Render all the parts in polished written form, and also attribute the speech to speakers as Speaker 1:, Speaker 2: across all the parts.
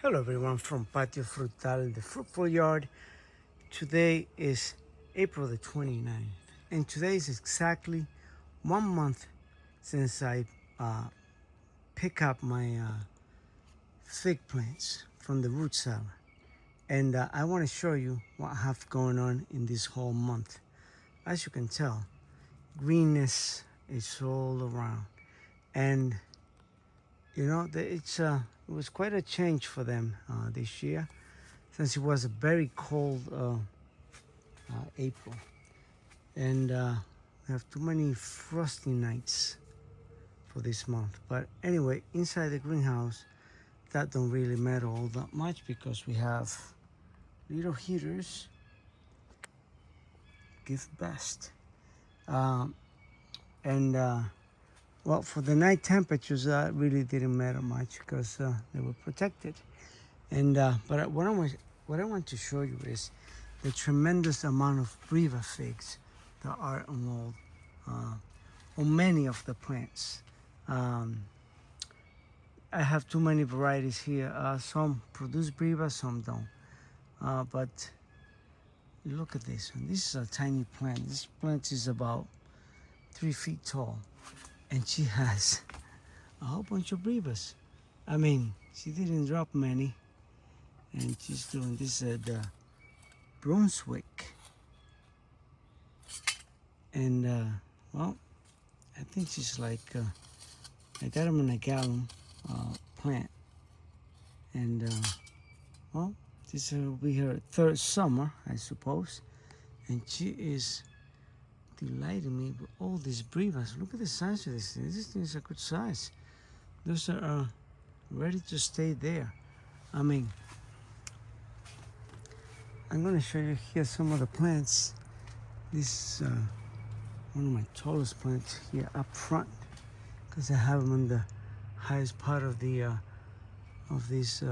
Speaker 1: Hello everyone from Patio Frutal, the fruitful yard. Today is April the 29th, and today is exactly 1 month since I pick up my fig plants from the root cellar. And I want to show you what I have going on in this whole month. As you can tell, greenness is all around. And you know, it was quite a change for them this year, since it was a very cold April, and we have too many frosty nights for this month. But anyway, inside the greenhouse, that don't really matter all that much because we have little heaters. Give best, and well, for the night temperatures, that really didn't matter much because they were protected. And but what I want to show you is the tremendous amount of breva figs that are on many of the plants. I have too many varieties here. Some produce breva, some don't. But look at this one. This is a tiny plant. This plant is about 3 feet tall, and she has a whole bunch of brevas. I mean, she didn't drop many, and she's doing this at Brunswick. And well, I think she's like I got them in a gallon plant, and well, this will be her third summer, I suppose, and she is delighting me with all these brevas. Look at the size of this thing. This thing is a good size. Those are ready to stay there. I mean, I'm going to show you here some of the plants. This is one of my tallest plants here up front, because I have them in the highest part of the this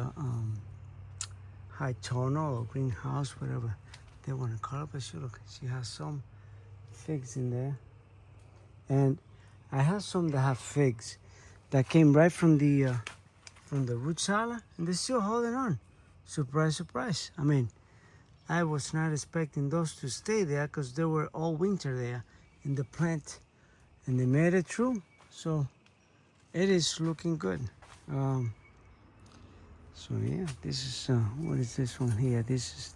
Speaker 1: high tunnel or greenhouse, whatever they want to call it. But look, she has some figs in there, and I have some that have figs that came right from the root cellar, and they're still holding on. Surprise, surprise. I mean, I was not expecting those to stay there because they were all winter there in the plant, and they made it through. So it is looking good. So yeah, this is what is this one here? This is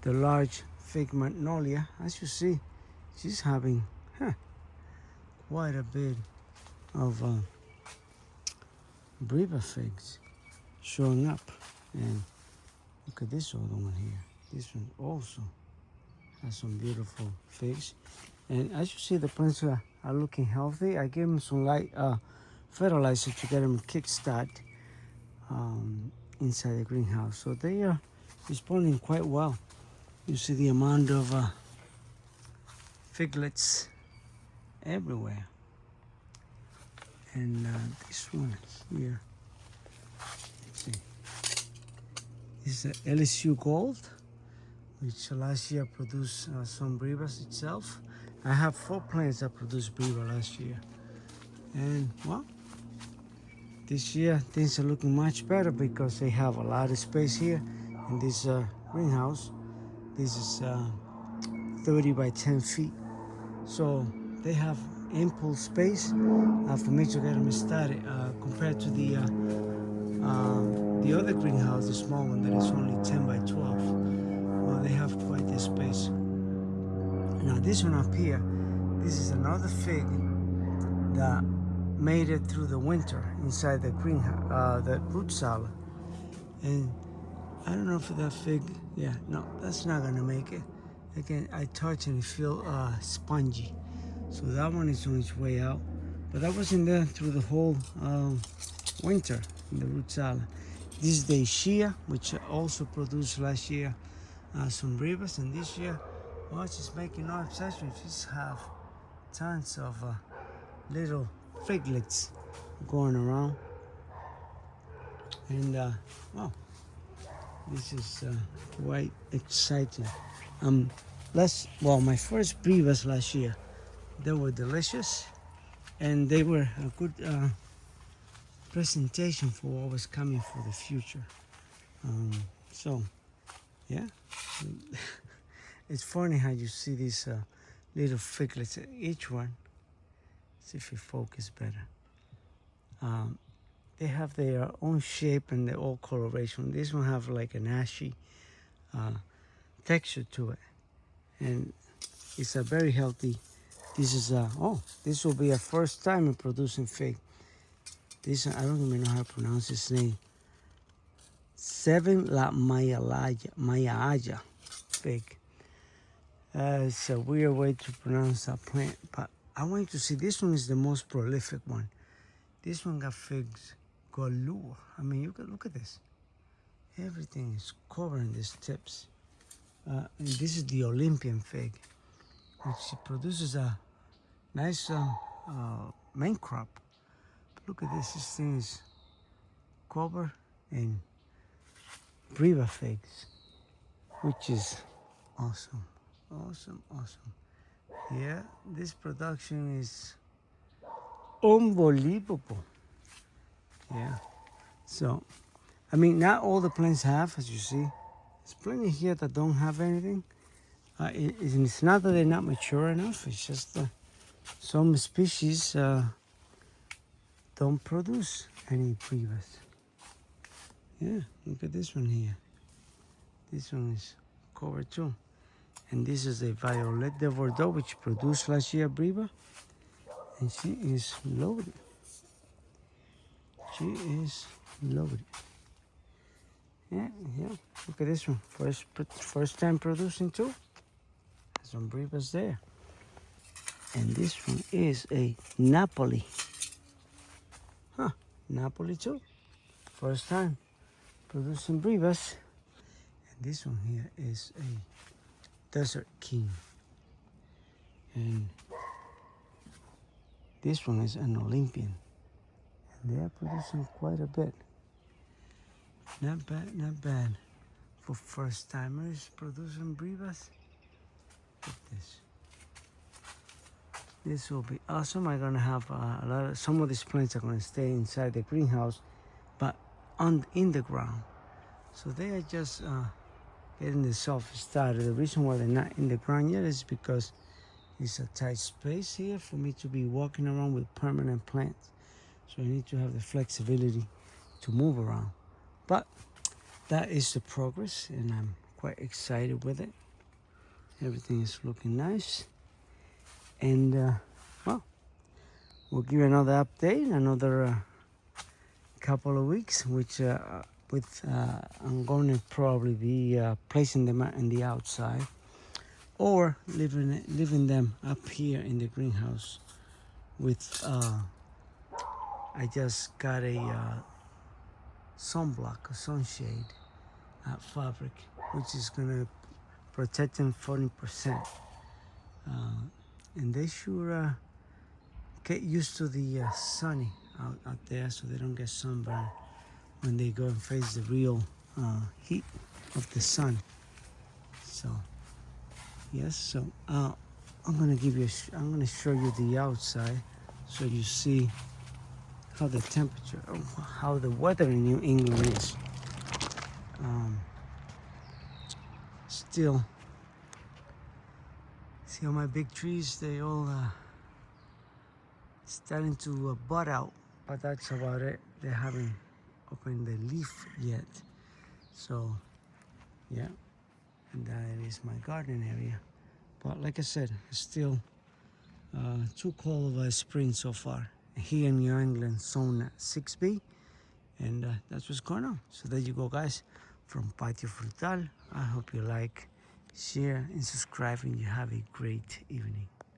Speaker 1: the large fig magnolia. As you see, she's having quite a bit of breva figs showing up. And look at this other one here. This one also has some beautiful figs. And as you see, the plants are looking healthy. I gave them some light fertilizer to get them kickstart inside the greenhouse. So they are responding quite well. You see the amount of figlets everywhere. And this one here, let's see. This is a LSU Gold, which last year produced some brevas itself. I have 4 plants that produced breva last year. And well, this year things are looking much better because they have a lot of space here in this greenhouse. This is 30 by 10 feet. So they have ample space for me to get them started compared to the other greenhouse, the small one that is only 10 by 12. Well, they have quite the space. Now this one up here, this is another fig that made it through the winter inside the greenhouse, the root cellar. And I don't know if that fig, yeah, no, that's not gonna make it. Again, I touch and feel spongy. So that one is on its way out. But that was in there through the whole winter in the root cellar. This is the Shea, which also produced last year some brevas, and this year, well, she's making no exception. She's have tons of little figlets going around. And well, this is quite exciting. My first brevas last year, they were delicious, and they were a good presentation for what was coming for the future. So, yeah, it's funny how you see these little figlets. Each one, see if you focus better. They have their own shape and their own coloration. This one have like an ashy texture to it, and it's a very healthy. This is this will be a first time in producing fig. This I don't even know how to pronounce his name. 7 La Mayaya fig. It's a weird way to pronounce that plant, but I want you to see this one is the most prolific one. This one got figs galore. I mean, you can look at this. Everything is covering these tips. And this is the Olympian fig, which produces a nice main crop. But look at this. This thing is covered in breba figs, which is awesome. Awesome. Yeah, this production is unbelievable. Yeah. So, I mean, not all the plants have, as you see. There's plenty here that don't have anything. It's not that they're not mature enough. It's just some species don't produce any brebas. Yeah, look at this one here. This one is covered too. And this is a Violette de Bordeaux, which produced last year breba. And she is loaded. She is loaded. Yeah. Look at this one. First time producing too. Some brebas there. And this one is a Napoli. Napoli too. First time producing brebas. And this one here is a Desert King. And this one is an Olympian. And they are producing quite a bit. Not bad for first timers producing brebas. Look at this. This will be awesome. I'm gonna have some of these plants are gonna stay inside the greenhouse, but in the ground. So they are just getting the soft started. The reason why they're not in the ground yet is because it's a tight space here for me to be walking around with permanent plants. So I need to have the flexibility to move around. But that is the progress, and I'm quite excited with it. Everything is looking nice. And, well, we'll give you another update, another couple of weeks, which I'm going to probably be placing them in the outside or leaving them up here in the greenhouse with, I just got a sunblock, a sunshade fabric, which is going to protect them 40%. And they should get used to the sunny out there so they don't get sunburned when they go and face the real heat of the sun. So, yes, so I'm gonna show you the outside so you see how the temperature, how the weather in New England is. Still, see all my big trees, they all starting to bud out, but that's about it. They haven't opened the leaf yet. So, yeah, and that is my garden area. But like I said, it's still too cold of a spring so far. Here in New England, zone 6B, and that's what's going on. So there you go, guys, from Patio Frutal. I hope you like, share, and subscribe, and you have a great evening.